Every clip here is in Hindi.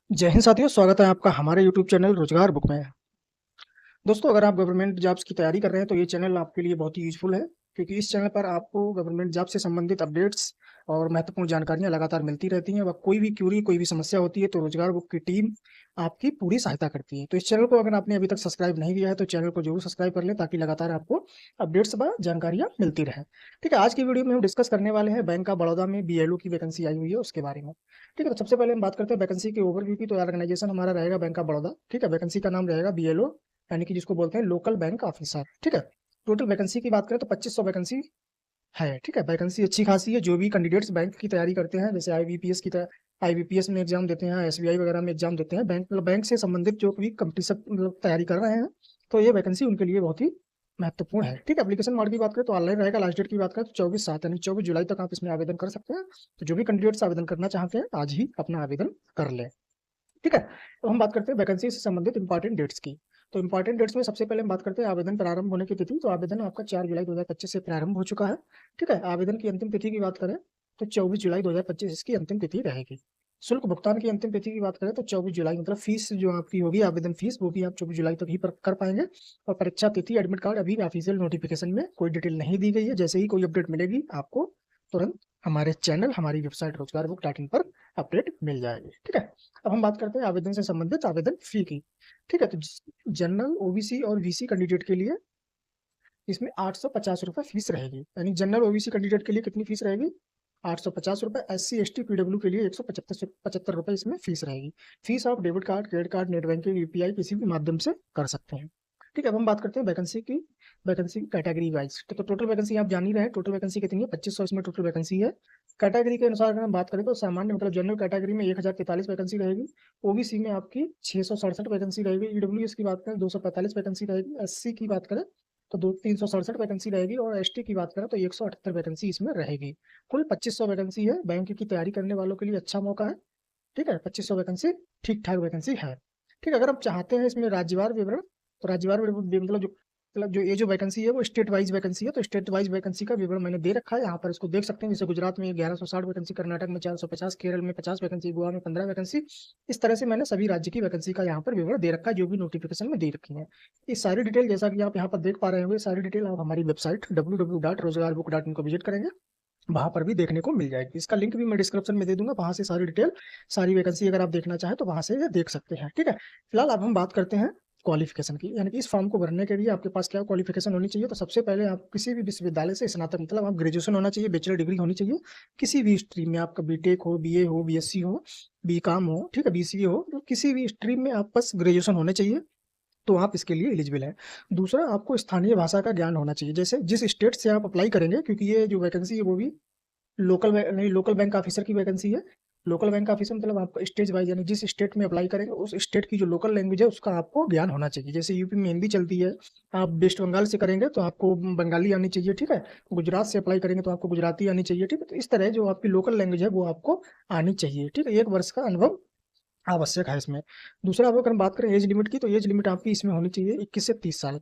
जय हिंद साथियों, स्वागत है आपका हमारे यूट्यूब चैनल रोजगार बुक में। दोस्तों, अगर आप गवर्नमेंट जॉब्स की तैयारी कर रहे हैं तो ये चैनल आपके लिए बहुत ही यूजफुल है, क्योंकि इस चैनल पर आपको गवर्नमेंट जॉब से संबंधित अपडेट्स और महत्वपूर्ण जानकारियां लगातार मिलती रहती हैं। वह कोई भी क्यूरी, कोई भी समस्या होती है तो रोजगार बुक की टीम आपकी पूरी सहायता करती है। तो इस चैनल को अगर आपने अभी तक सब्सक्राइब नहीं किया है तो चैनल को जरूर सब्सक्राइब कर लें, ताकि लगातार आपको अपडेट्स व जानकारियां मिलती रहे। ठीक है, आज की वीडियो में हम डिस्कस करने वाले हैं बैंक ऑफ बड़ौदा में बीएलओ की वैकेंसी आई हुई है उसके बारे में। ठीक है, तो सबसे पहले हम बात करते हैं वैकेंसी की ओवरव्यू की। तो ऑर्गेनाइजेशन हमारा रहेगा बैंक ऑफ बड़ौदा। ठीक है, वैकेंसी का नाम रहेगा बीएलओ, यानी कि जिसको बोलते हैं लोकल बैंक ऑफिसर। ठीक है, टोटल वैकेंसी की बात करें तो 2500 वैकेंसी है। ठीक है, वैकेंसी अच्छी खासी है। जो भी कैंडिडेट्स बैंक की तैयारी करते हैं, जैसे आईबीपीएस की तरह आईबीपीएस में एग्जाम देते हैं, एसबीआई वगैरह में एग्जाम देते हैं, बैंक से संबंधित जो भी कंपटीशन तैयारी कर रहे हैं, तो ये वैकेंसी उनके लिए बहुत ही महत्वपूर्ण है। ठीक है, एप्लीकेशन मोड की बात करें तो ऑनलाइन रहेगा। लास्ट डेट की बात करें तो 24/7 यानी 24 जुलाई तक आप इसमें आवेदन कर सकते हैं। तो जो भी कैंडिडेट्स आवेदन करना चाहते हैं आज ही अपना आवेदन कर लें। ठीक है, तो हम बात करते हैं वैकेंसी से संबंधित इंपॉर्टेंट डेट्स की। तो इंपॉर्टेंट डेट्स में सबसे पहले हम बात करते हैं आवेदन प्रारंभ होने की तिथि। तो आवेदन आपका 4 जुलाई 2025 से प्रारंभ हो चुका है। ठीक है, आवेदन की अंतिम तिथि की बात करें तो 24 जुलाई 2025 इसकी अंतिम तिथि रहेगी। शुल्क भुगतान की अंतिम तिथि की बात करें तो 24 जुलाई, मतलब फीस जो आपकी होगी आवेदन फीस, वो भी आप 24 जुलाई तक ही कर पाएंगे। और परीक्षा तिथि, एडमिट कार्ड अभी ऑफिशियल नोटिफिकेशन में कोई डिटेल नहीं दी गई है। जैसे ही कोई अपडेट मिलेगी आपको तुरंत हमारे चैनल, हमारी वेबसाइट रोजगार बुक डॉट इन पर अपडेट मिल जाएगी। ठीक है, अब हम बात करते हैं आवेदन से संबंधित आवेदन फी की। ठीक है, तो जनरल, ओबीसी और वीसी कैंडिडेट के लिए इसमें 850 रुपये फीस रहेगी। यानी जनरल ओबीसी कैंडिडेट के लिए कितनी फीस रहेगी? 850 रुपये। SC ST पीडब्ल्यू के लिए 175 रुपये इसमें फीस रहेगी। फीस आप debit card, credit card, net banking, UPI किसी भी माध्यम से कर सकते हैं। ठीक है, अब हम बात करते हैं वैकेंसी की। वैकेंसी कैटेगरी वाइज, तो टोटल वैकेंसी आप जान ही रहे हैं। टोटल वैकेंसी कितनी है? 2500 इसमें टोटल वैकेंसी है। कैटेगरी के अनुसार अगर हम बात करें तो सामान्य मतलब जनरल कैटेगरी में 1043 वैकेंसी रहेगी। ओबीसी में आपकी 667 वैकेंसी रहेगी। ईडब्ल्यूएस की बात करें 245 वैकेंसी रहेगी। SC की बात करें तो 367 वैकेंसी रहेगी। और ST की बात करें तो 178 वैकेंसी इसमें रहेगी। कुल 2500 वैकेंसी है। बैंक की तैयारी करने वालों के लिए अच्छा मौका है। ठीक है, 2500 वैकेंसी ठीक ठाक वैकेंसी है। ठीक है, अगर आप चाहते हैं इसमें राज्यवार विवरण, तो राज्यवार मतलब जो ये जो वैकेंसी है वो स्टेट वाइज वैकेंसी है। तो स्टेट वाइज वैकेंसी का विवरण मैंने दे रखा है यहाँ पर, इसको देख सकते हैं। जैसे गुजरात में 1160 वैकेंसी, कर्नाटक में 450, केरल में 50 वैकेंसी, गोवा में 15 वैकेंसी। इस तरह से मैंने सभी राज्य की वैकेंसी का यहाँ पर विवरण दे रखा है, जो भी नोटिफिकेशन में दे रखी है। ये सारी डिटेल जैसा कि आप यहाँ पर देख पा रहे होंगे, सारी डिटेल आप हमारी वेबसाइट www.rozgarbook.in को विजिट करेंगे, वहां पर भी देखने को मिल जाएगी। इसका लिंक भी मैं डिस्क्रिप्शन में दे दूंगा, वहां से सारी डिटेल, सारी वैकेंसी अगर आप देखना चाहें तो वहां से ये देख सकते हैं। ठीक है, फिलहाल अब हम बात करते हैं क्वालिफिकेशन की, यानी कि इस फॉर्म को भरने के लिए आपके पास क्या क्वालिफिकेशन होनी चाहिए। तो सबसे पहले आप किसी भी विश्वविद्यालय से स्नातक, मतलब आप ग्रेजुएशन होना चाहिए, बैचलर डिग्री होनी चाहिए किसी भी स्ट्रीम में। आपका बीटेक हो, बीए हो, बीएससी हो, बीकॉम हो, ठीक है, बीसीए हो, तो किसी भी स्ट्रीम में आप बस ग्रेजुएशन होने चाहिए, तो आप इसके लिए एलिजिबल हैं। दूसरा, आपको स्थानीय भाषा का ज्ञान होना चाहिए। जैसे जिस स्टेट से आप अप्लाई करेंगे, क्योंकि ये जो वैकेंसी है वो भी नहीं, लोकल बैंक ऑफिसर की वैकेंसी है। लोकल बैंक ऑफिसर मतलब आपका स्टेट वाइज, यानी जिस स्टेट में अप्लाई करेंगे उस स्टेट की जो लोकल लैंग्वेज है उसका आपको ज्ञान होना चाहिए। जैसे यूपी में हिंदी चलती है, आप वेस्ट बंगाल से करेंगे तो आपको बंगाली आनी चाहिए। ठीक है, गुजरात से अप्लाई करेंगे तो आपको गुजराती आनी चाहिए। ठीक है, तो इस तरह जो आपकी लोकल लैंग्वेज है वो आपको आनी चाहिए। ठीक है, 1 वर्ष का अनुभव आवश्यक है इसमें। दूसरा, अब अगर हम बात करें एज लिमिट की, तो एज लिमिट आपकी इसमें होनी चाहिए 21 से 30 साल।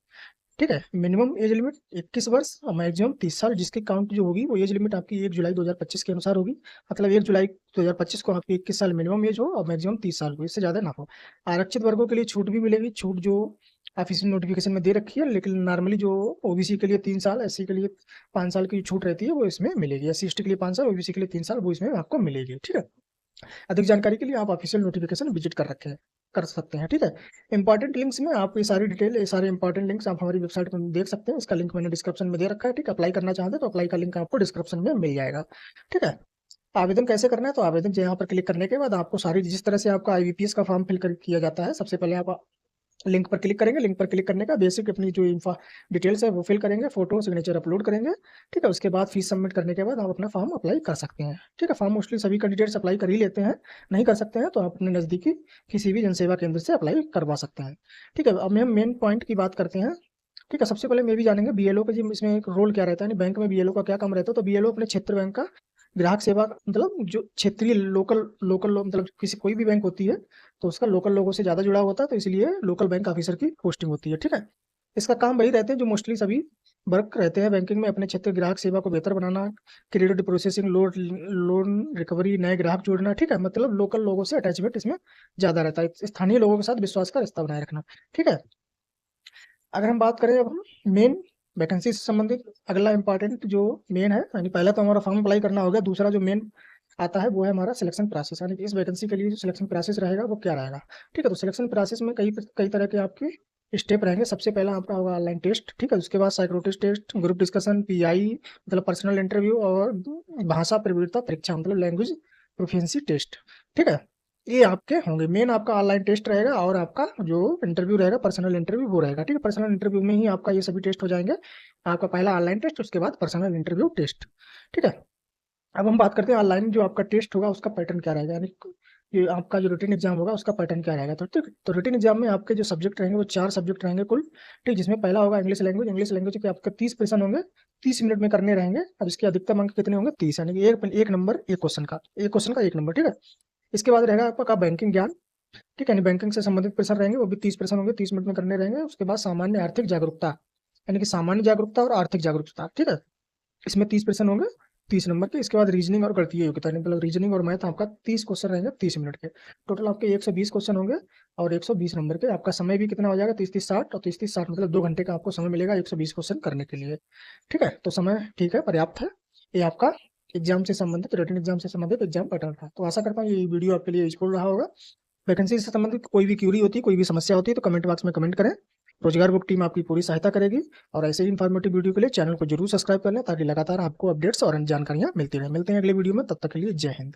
ठीक है, मिनिमम एज लिमिट 21 वर्ष और मैक्सिमम 30 साल, जिसकी काउंट जो होगी वो एज लिमिट आपकी 1 जुलाई 2025 के अनुसार होगी। मतलब 1 जुलाई 2025 को आपकी 21 साल मिनिमम एज हो और मैक्सिमम 30 साल हो, इससे ज़्यादा ना हो। आरक्षित वर्गों के लिए छूट भी मिलेगी, छूट जो ऑफिशियल नोटिफिकेशन में दे रखी है, लेकिन नॉर्मली जो ओबीसी के लिए 3 साल, एससी के लिए 5 साल की छूट रहती है वो इसमें मिलेगी। SC ST के लिए 5 साल, ओबीसी के लिए 3 साल, वो इसमें आपको मिलेगी। ठीक है, अधिक जानकारी के लिए आप ऑफिशियल नोटिफिकेशन विजिट कर सकते हैं। ठीक है, इंपॉर्टेंट लिंक्स में आप ये सारी डिटेल, ये सारे इंपॉर्टेंट लिंक्स आप हमारी वेबसाइट पर देख सकते हैं। इसका लिंक मैंने डिस्क्रिप्शन में दे रखा है। ठीक है, अप्लाई करना चाहते हैं तो अप्लाई का लिंक आपको डिस्क्रिप्शन में मिल जाएगा। ठीक है, आवेदन कैसे करना है? तो आवेदन यहाँ पर क्लिक करने के बाद आपको सारी, जिस तरह से आपका आईबीपीएस का फॉर्म फिल किया जाता है, सबसे पहले आप लिंक पर क्लिक करेंगे। लिंक पर क्लिक करने का बेसिक अपनी जो इंफा डिटेल्स है वो फिल करेंगे, फोटो सिग्नेचर अपलोड करेंगे। ठीक है, उसके बाद फीस सबमिट करने के बाद आप अपना फॉर्म अप्लाई कर सकते हैं। ठीक है, फॉर्म मोस्टली सभी कैंडिडेट्स अप्लाई कर ही लेते हैं। नहीं कर सकते हैं तो आप अपने नज़दीकी किसी भी जनसेवा केंद्र से अप्लाई करवा सकते हैं। ठीक है, अब हम मेन पॉइंट की बात करते हैं। ठीक है, सबसे पहले मैं भी जानेंगे बीएलओ का जी इसमें एक रोल क्या रहता है, यानी बैंक में बीएलओ का क्या काम रहता है। तो बीएलओ अपने क्षेत्र बैंक का ग्राहक सेवा, मतलब जो क्षेत्रीय लोकल लोकल मतलब किसी कोई भी बैंक होती है तो उसका लोकल लोगों से ज़्यादा जुड़ा होता है, तो इसलिए लोकल बैंक ऑफिसर की पोस्टिंग होती है। ठीक है, इसका काम वही रहते हैं जो मोस्टली सभी वर्क रहते हैं बैंकिंग में, अपने क्षेत्र की ग्राहक सेवा को बेहतर बनाना, क्रेडिट प्रोसेसिंग, लोन रिकवरी, नए ग्राहक जोड़ना। ठीक है, मतलब लोकल लोगों से अटैचमेंट इसमें ज़्यादा रहता है, स्थानीय लोगों के साथ विश्वास का रिश्ता बनाए रखना। ठीक है, अगर हम बात करें अब हम मेन वैकेंसी से संबंधित, अगला इंपॉर्टेंट जो मेन है, यानी पहला तो हमारा फॉर्म अप्लाई करना हो गया, दूसरा जो मेन आता है वो है हमारा सिलेक्शन प्रोसेस, यानी कि इस वैकेंसी के लिए जो सिलेक्शन प्रोसेस रहेगा वो क्या रहेगा। ठीक है, तो सिलेक्शन प्रोसेस में कई कई तरह के आपके स्टेप रहेंगे। सबसे पहला आपका होगा ऑनलाइन टेस्ट। ठीक है, उसके बाद psychologist test, group discussion, PI मतलब पर्सनल इंटरव्यू, और भाषा प्रवीणता परीक्षा मतलब लैंग्वेज प्रोफिशिएंसी टेस्ट। ठीक है, ये आपके होंगे मेन। आपका ऑनलाइन टेस्ट रहेगा और आपका जो इंटरव्यू रहेगा पर्सनल इंटरव्यू वो रहेगा। ठीक है, पर्सनल इंटरव्यू में ही आपका ये सभी टेस्ट हो जाएंगे। आपका पहला ऑनलाइन टेस्ट, उसके बाद पर्सनल इंटरव्यू टेस्ट। ठीक है, अब हम बात करते हैं ऑनलाइन जो आपका टेस्ट होगा उसका पैटर्न क्या रहेगा, यानी ये आपका जो रिटन एग्जाम होगा उसका पैटर्न क्या रहेगा। तो ठीक, तो रिटन एग्जाम में आपके जो सब्जेक्ट रहेंगे वो 4 सब्जेक्ट रहेंगे कुल। ठीक, जिसमें पहला होगा इंग्लिश लैंग्वेज। इंग्लिश लैंग्वेज के आपके 30 प्रश्न होंगे, 30 मिनट में करने रहेंगे। अब इसके अधिकतम अंक कितने होंगे, 30, यानी कि एक नंबर एक क्वेश्चन का, एक क्वेश्चन का एक नंबर। ठीक है, इसके बाद रहेगा आपका बैंकिंग ज्ञान। ठीक है, यानी बैंकिंग से संबंधित प्रश्न रहेंगे, वो भी 30 प्रश्न होंगे, 30 मिनट में करने रहेंगे। उसके बाद सामान्य आर्थिक जागरूकता, यानी कि सामान्य जागरूकता और आर्थिक जागरूकता। ठीक है, इसमें 30 प्रश्न होंगे, 30 नंबर के। इसके बाद रीजनिंग और गणितीय योग्यता, मतलब रीजनिंग और मैथ आपका 30 क्वेश्चन रहेंगे 30 मिनट के। टोटल आपके 120 क्वेश्चन होंगे और 120 नंबर के। आपका समय भी कितना हो जाएगा, 30-30-60, और 30-30-60 मतलब 2 घंटे का आपको समय मिलेगा 120 क्वेश्चन करने के लिए। ठीक है, तो समय ठीक है, पर्याप्त है। ये आपका एग्जाम से संबंधित, रिटन एग्जाम से संबंधित एग्जाम पैटर्न था। तो आशा करता हूँ ये वीडियो आपके लिए यूजफुल रहा होगा। वैकेंसी से संबंधित कोई भी क्यूरी होती है, कोई भी समस्या होती है तो कमेंट बॉक्स में कमेंट करें। रोजगार बुक टीम आपकी पूरी सहायता करेगी। और ऐसे ही इन्फॉर्मेटिव वीडियो के लिए चैनल को जरूर सब्सक्राइब कर लें, ताकि लगातार आपको अपडेट्स और अन्य जानकारियां मिलती रहे। मिलते हैं अगले वीडियो में, तब तक के लिए जय हिंद।